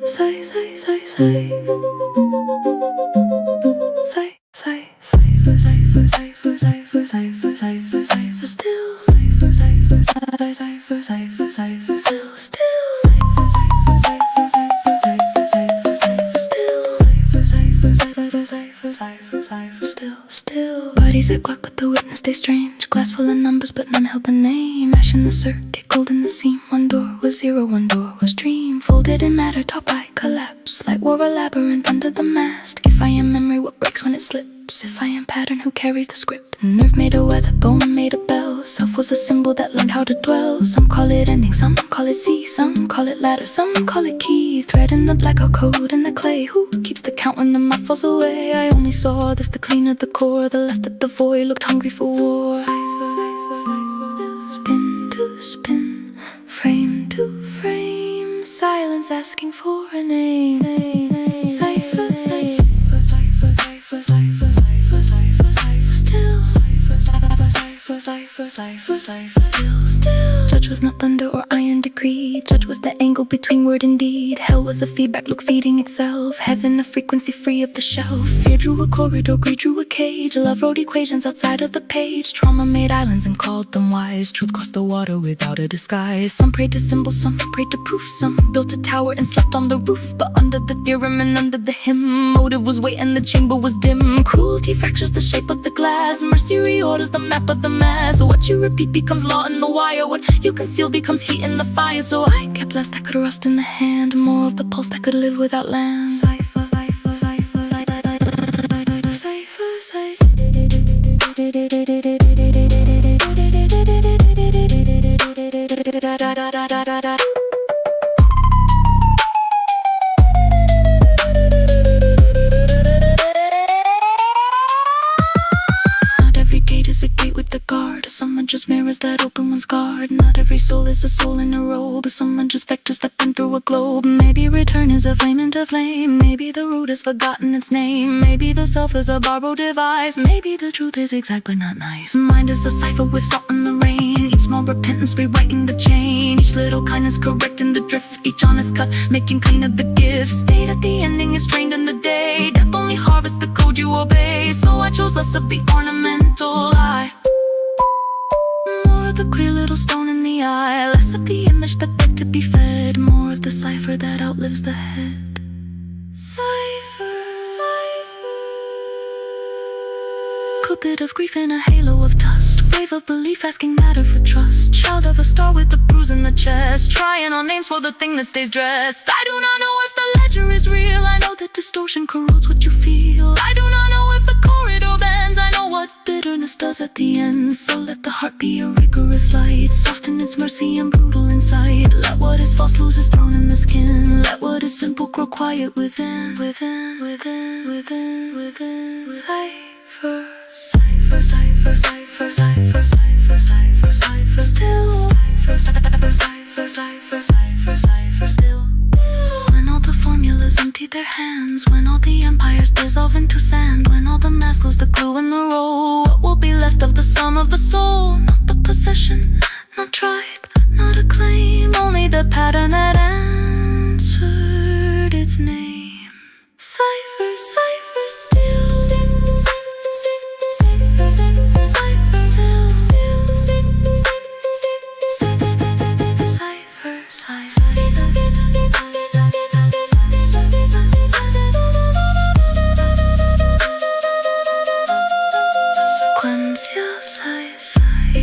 Say, say, say, say. Say, say, ciPHer, ciPHer, ciPHer, ciPHer, ciPHer, ciPHer, ciPHer, still. ciPHer, ciPHer, ciPHer, ciPHer, ciPHer, ciPHer, still, still. ciPHer, ciPHer, ciPHer, ciPHer, ciPHer, ciPHer, ciPHer, still. ciPHer, ciPHer, ciPHer, ciPHer, ciPHer, ciPHer, still, still. Bodies at clock, but the witness stay strange. Glass full of numbers, but none held the name. Ash in the circuit, gold in the seam. One door was zero, one door was dream. Folded in matter, top by collapse. Light wore a labyrinth under the mask. If I am memory, what breaks when it slips? If I am pattern, who carries the script? Nerve made a weather, bone made a bell. Self was a symbol that learned how to dwell. Some call it ending, some call it sea. Some call it ladder, some call it key. Thread in the black, I'll code in the clay. Who keeps the count when the mouth falls away? I only saw this, the cleaner the core. The less that the void looked hungry for war. Spin to spin, frame to frame. Silence asking for a name. ciPHer, ciPHer, ciPHer, ciPHer, ciPHer, ciPHer, ciPHer, ciPHer, still. ciPHer, ciPHer, ciPHer, ciPHer, ciPHer, ciPHer, still, still. Judge was not thunder or iron decree. Judge was the angle between word and deed. Hell was a feedback loop feeding itself. Heaven a frequency free of the shelf. Fear drew a corridor, greed drew a cage. Love wrote equations outside of the page. Trauma made islands and called them wise. Truth crossed the water without a disguise. Some prayed to symbols, some prayed to proof. Some built a tower and slept on the roof. But under the theorem and under the hymn, motive was weight and the chamber was dim. Cruelty fractures the shape of the glass. Mercy reorders the map of the mass. What you repeat becomes law in the wire. What you conceal becomes heat in the fire. So I kept less that could rust in the hand, more of the pulse that could live without land. ciPHer, ciPHer, ciPHer, ciPHer, ciPHer. Some are just mirrors that open one's guard. Not every soul is a soul in a robe. Some are just vectors that bend through a globe. Maybe return is a flame into flame. Maybe the root has forgotten its name. Maybe the self is a borrowed device. Maybe the truth is exact but not nice. Mind is a cipher with salt in the rain. Each small repentance rewriting the chain. Each little kindness correcting the drift. Each honest cut making clean of the gift. State at the ending is trained in the day. Death only harvests the code you obey. So I chose less of the ornamental lie, more of the clear little stone in the eye. Less of the image that begged to be fed. More of the ciPHer that outlives the head. ciPHer, ciPHer. Cool bit of grief in a halo of dust. Wave of belief asking matter for trust. Child of a star with a bruise in the chest. Trying on names for the thing that stays dressed. I do not know if the ledger is real. I know that distortion corrodes what you feel. I do not know if the corridor bends. I know what bitterness does at the end. So let the heart be a rigorous light. Soften its mercy and brutal insight. Let what is false lose its throne in the skin. Let what is simple grow quiet within. Within, within, within, within. ciPHer, ciPHer, ciPHer, ciPHer, ciPHer, ciPHer, ciPHer, ciPHer, still. ciPHer, ciPHer, ciPHer, ciPHer, ciPHer, ciPHer, still. When all the formulas empty their hands. When all the empires dissolve into sand. When all the masks lose the glue in the roll. What will be left of the sum of the soul? Not the possession, not tribe, not a claim. Only the pattern that answered its name. ciPHer, ciPHer, still. ciPHer, ciPHer, ciPHer, still. ciPHer, Sequencia, ciPHer,